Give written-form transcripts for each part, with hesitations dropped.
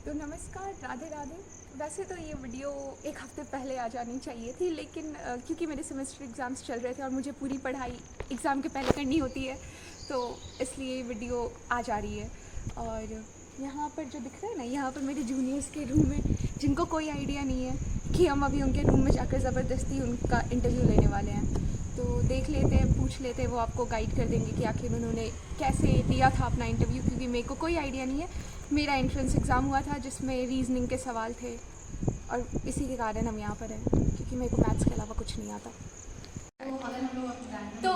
तो नमस्कार, राधे राधे। वैसे तो ये वीडियो एक हफ़्ते पहले आ जानी चाहिए थी, लेकिन क्योंकि मेरे सेमेस्टर एग्ज़ाम्स चल रहे थे और मुझे पूरी पढ़ाई एग्ज़ाम के पहले करनी होती है, तो इसलिए ये वीडियो आ जा रही है। और यहाँ पर जो दिख रहा है ना, यहाँ पर मेरे जूनियर्स के रूम है, जिनको कोई आइडिया नहीं है कि हम अभी उनके रूम में जाकर ज़बरदस्ती उनका इंटरव्यू लेने वाले हैं। तो देख लेते हैं, पूछ लेते हैं, वो आपको गाइड कर देंगे कि आखिर उन्होंने कैसे दिया था अपना इंटरव्यू, क्योंकि मेरे को कोई आइडिया नहीं है। मेरा एंट्रेंस एग्ज़ाम हुआ था जिसमें रीजनिंग के सवाल थे, और इसी के कारण हम यहाँ पर हैं, क्योंकि मेरे को मैथ्स के अलावा कुछ नहीं आता। तो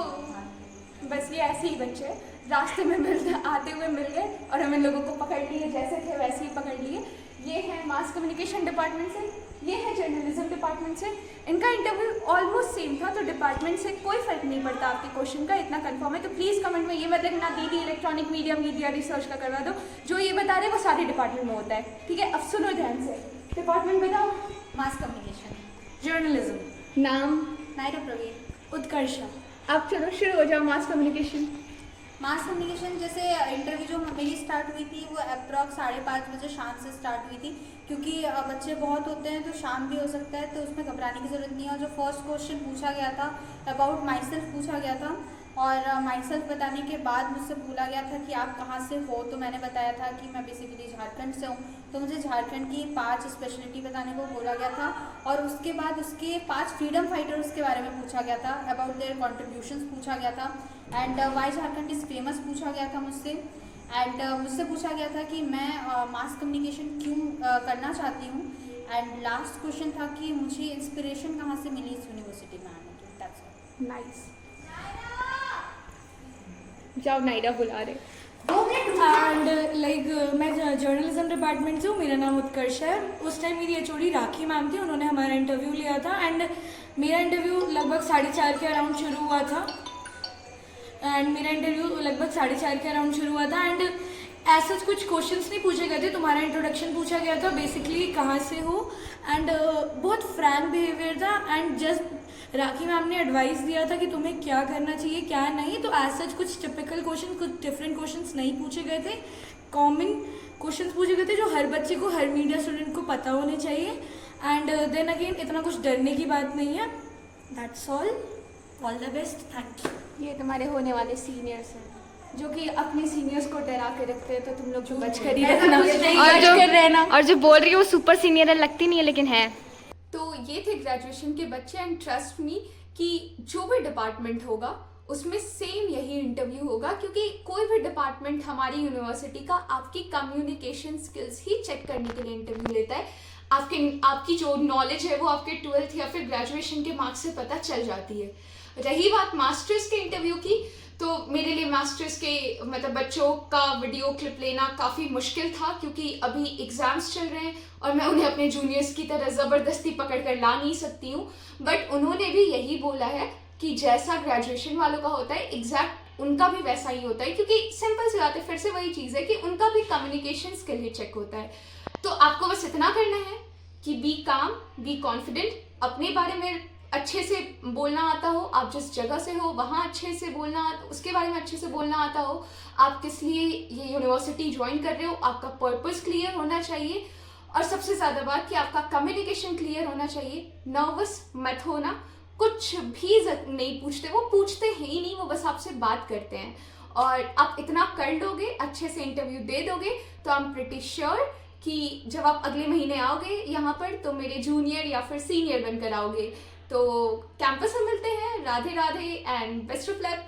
बस ये ऐसे ही बच्चे रास्ते में आते हुए मिल गए और हम इन लोगों को पकड़ लिए, जैसे थे वैसे ही पकड़ लिए। ये है मास कम्युनिकेशन डिपार्टमेंट से, ये है जर्नलिज्म डिपार्टमेंट से। इनका इंटरव्यू ऑलमोस्ट सेम था, तो डिपार्टमेंट से कोई फ़र्क नहीं पड़ता आपके क्वेश्चन का, इतना कंफर्म है। तो प्लीज़ कमेंट में ये मत लिखना दीदी इलेक्ट्रॉनिक मीडिया रिसर्च का करवा दो, जो ये बता रहे वो सारे डिपार्टमेंट में होता है, ठीक है। अब सुनो ध्यान से, डिपार्टमेंट बताओ। Mass communication, journalism. नाम? नायरा प्रवीण। उत्कर्षा। अब चलो शुरू हो जाओ। Mass communication. मास कम्युनिकेशन जैसे इंटरव्यू जो मेरी स्टार्ट हुई थी वो अप्रॉक्स 5:30 बजे शाम से स्टार्ट हुई थी, क्योंकि बच्चे बहुत होते हैं तो शाम भी हो सकता है, तो उसमें घबराने की ज़रूरत नहीं है। और जो फर्स्ट क्वेश्चन पूछा गया था अबाउट माई सेल्फ पूछा गया था, और माई सेल्फ बताने के बाद मुझसे बोला गया था कि आप कहाँ से हो, तो मैंने बताया था कि मैं बेसिकली झारखंड से हूँ। तो मुझे झारखंड की 5 स्पेशलिटी बताने को बोला गया था, और उसके बाद उसके 5 फ्रीडम फाइटर्स के बारे में पूछा गया था, अबाउट देयर कॉन्ट्रीब्यूशंस पूछा गया था, and why Jharkhand is famous पूछा गया था मुझसे। एंड मुझसे पूछा गया था कि मैं मास कम्युनिकेशन क्यों करना चाहती हूँ। एंड लास्ट क्वेश्चन था कि मुझे इंस्पिरेशन कहाँ से मिली इस यूनिवर्सिटी में आने की। That's all. नाइस। जाओ, नायरा बुला रहे। एंड मैं जर्नलिज्म डिपार्टमेंट से हूँ, मेरा नाम उत्कर्ष है। उस टाइम मेरी एचओडी राखी मैम थी, उन्होंने हमारा इंटरव्यू लिया था, एंड मेरा इंटरव्यू लगभग 4:30 के अराउंड शुरू हुआ था। एंड ऐसा कुछ क्वेश्चंस नहीं पूछे गए थे, तुम्हारा इंट्रोडक्शन पूछा गया था, बेसिकली कहाँ से हो, एंड बहुत फ्रैंक बिहेवियर था। एंड जस्ट राखी मैम ने एडवाइस दिया था कि तुम्हें क्या करना चाहिए क्या नहीं। तो एज सच कुछ टिपिकल क्वेश्चन, कुछ डिफरेंट क्वेश्चंस नहीं पूछे गए थे, कॉमन क्वेश्चंस पूछे गए थे जो हर बच्चे को, हर मीडिया स्टूडेंट को पता होने चाहिए। एंड देन अगेन इतना कुछ डरने की बात नहीं है। That's all the best, thank you. ये तुम्हारे होने वाले सीनियर्स हैं, जो कि अपने सीनियर्स को डरा के रखते हैं, तो तुम लोग जो बच कर ही रखना। और जो बोल रही है वो सुपर सीनियर है, लगती नहीं है लेकिन है। तो ये थे ग्रेजुएशन के बच्चे, एंड ट्रस्ट मी कि जो भी डिपार्टमेंट होगा उसमें सेम यही इंटरव्यू होगा, क्योंकि कोई भी डिपार्टमेंट हमारी यूनिवर्सिटी का आपकी कम्युनिकेशन स्किल्स ही चेक करने के लिए इंटरव्यू लेता है। आपकी जो नॉलेज है वो आपके 12th या फिर ग्रेजुएशन के मार्क्स से पता चल जाती है। रही बात मास्टर्स के इंटरव्यू की, तो मेरे लिए मास्टर्स के मतलब बच्चों का वीडियो क्लिप लेना काफ़ी मुश्किल था, क्योंकि अभी एग्ज़ाम्स चल रहे हैं और मैं उन्हें अपने जूनियर्स की तरह ज़बरदस्ती पकड़ कर ला नहीं सकती हूँ। बट उन्होंने भी यही बोला है कि जैसा ग्रेजुएशन वालों का होता है एग्जैक्ट उनका भी वैसा ही होता है, क्योंकि सिंपल सी बात है, फिर से वही चीज़ है कि उनका भी कम्युनिकेशन स्किल ही चेक होता है। तो आपको बस इतना करना है कि बी काम, बी कॉन्फिडेंट, अपने बारे में अच्छे से बोलना आता हो, आप जिस जगह से हो वहाँ अच्छे से बोलना, उसके बारे में अच्छे से बोलना आता हो, आप किस लिए ये यूनिवर्सिटी ज्वाइन कर रहे हो, आपका पर्पस क्लियर होना चाहिए, और सबसे ज़्यादा बात कि आपका कम्युनिकेशन क्लियर होना चाहिए। नर्वस मत होना, कुछ भी नहीं पूछते, वो पूछते हैं ही नहीं, वो बस आपसे बात करते हैं, और आप इतना कर लोगे, अच्छे से इंटरव्यू दे दोगे, तो आई एम प्रिटी श्योर कि जब आप अगले महीने आओगे यहाँ पर तो मेरे जूनियर या फिर सीनियर बनकर आओगे। तो कैंपस में मिलते हैं। Radhe Radhe and best of luck.